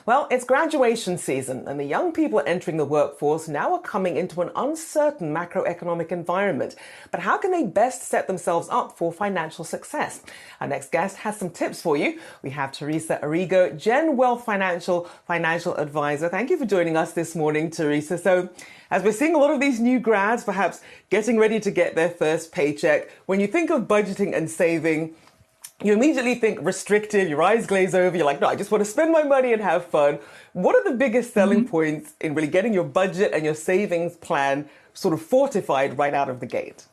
Well, it's graduation season, and the young people entering the workforce now are coming into an uncertain macroeconomic environment. But how can they best set themselves up for financial success? Our next guest has some tips for you. We have Teresa Arrigo, GenWealth Financial Advisor. Thank you for joining us this morning, Teresa. So, as we're seeing a lot of these new grads perhaps getting ready to get their first paycheck, when you think of budgeting and saving, you immediately think restrictive, your eyes glaze over, you're like, no, I just want to spend my money and have fun. What are the biggest selling points in really getting your budget and your savings plan sort of fortified right out of the gate?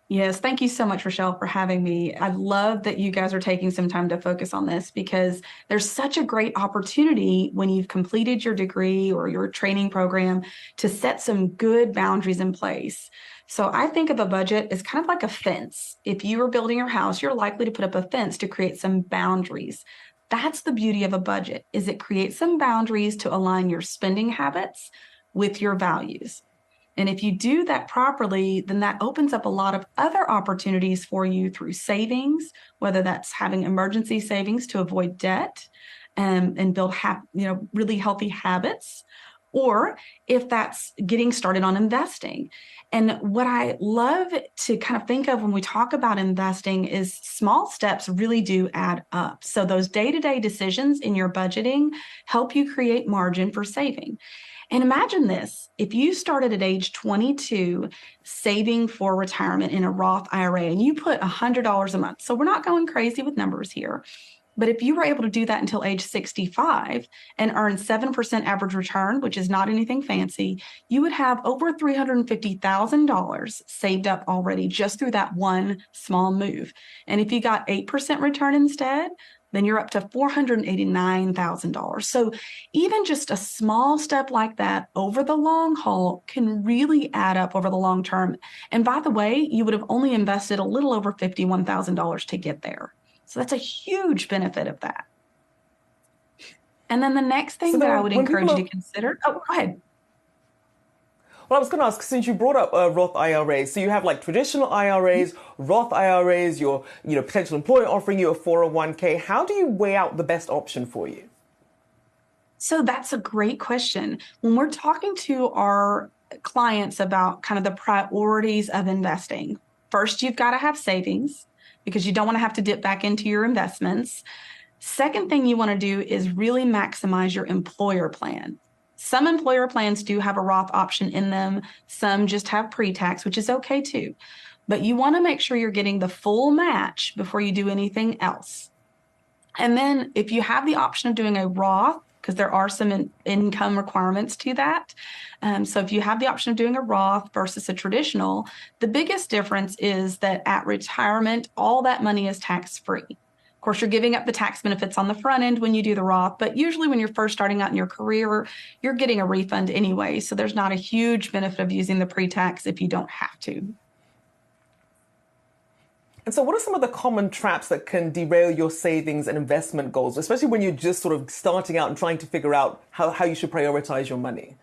Yes, thank you so much, Rachelle, for having me. I love that you guys are taking some time to focus on this because there's such a great opportunity when you've completed your degree or your training program to set some good boundaries in place. So I think of a budget as kind of like a fence. If you are building your house, you're likely to put up a fence to create some boundaries. That's the beauty of a budget, is it creates some boundaries to align your spending habits with your values. And if you do that properly, then that opens up a lot of other opportunities for you through savings, whether that's having emergency savings to avoid debt and build really healthy habits, or if that's getting started on investing. And what I love to kind of think of when we talk about investing is small steps really do add up. So those day-to-day decisions in your budgeting help you create margin for saving. And imagine this, if you started at age 22 saving for retirement in a Roth IRA and you put $100 a month, so we're not going crazy with numbers here, but if you were able to do that until age 65 and earn 7% average return, which is not anything fancy, you would have over $350,000 saved up already just through that one small move. And if you got 8% return instead, then you're up to $489,000. So even just a small step like that over the long haul can really add up over the long term. And by the way, you would have only invested a little over $51,000 to get there. So that's a huge benefit of that. And then the next thing that I would encourage you to consider, go ahead. Well, I was going to ask, since you brought up Roth IRAs, so you have like traditional IRAs, Roth IRAs, your potential employer offering you a 401k. How do you weigh out the best option for you? So that's a great question. When we're talking to our clients about kind of the priorities of investing, first, you've got to have savings because you don't want to have to dip back into your investments. Second thing you want to do is really maximize your employer plan. Some employer plans do have a Roth option in them. Some just have pre-tax, which is okay too. But you want to make sure you're getting the full match before you do anything else. And then if you have the option of doing a Roth, because there are some income requirements to that. So if you have the option of doing a Roth versus a traditional, the biggest difference is that at retirement, all that money is tax-free. Of course, you're giving up the tax benefits on the front end when you do the Roth, but usually when you're first starting out in your career, you're getting a refund anyway. So there's not a huge benefit of using the pre-tax if you don't have to. And so what are some of the common traps that can derail your savings and investment goals, especially when you're just sort of starting out and trying to figure out how you should prioritize your money?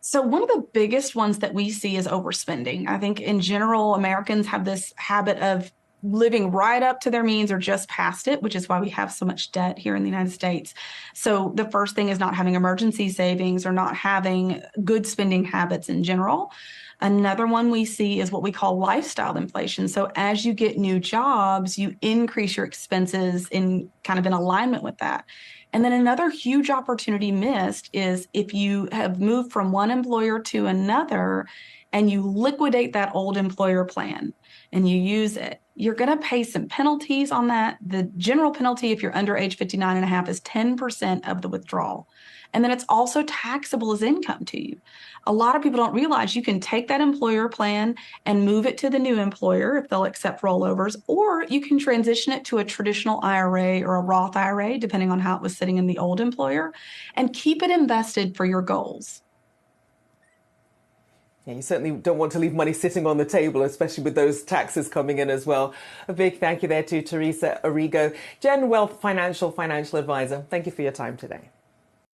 So one of the biggest ones that we see is overspending. I think in general, Americans have this habit of living right up to their means or just past it, which is why we have so much debt here in the United States. So the first thing is not having emergency savings or not having good spending habits in general. Another one we see is what we call lifestyle inflation. So as you get new jobs, you increase your expenses in kind of in alignment with that. And then another huge opportunity missed is if you have moved from one employer to another and you liquidate that old employer plan and you use it, you're going to pay some penalties on that. The general penalty, if you're under age 59 and a half, is 10% of the withdrawal. And then it's also taxable as income to you. A lot of people don't realize you can take that employer plan and move it to the new employer if they'll accept rollovers, or you can transition it to a traditional IRA or a Roth IRA, depending on how it was sitting in the old employer, and keep it invested for your goals. Yeah, you certainly don't want to leave money sitting on the table, especially with those taxes coming in as well. A big thank you there to Teresa Arrigo, GenWealth Financial Advisor. Thank you for your time today.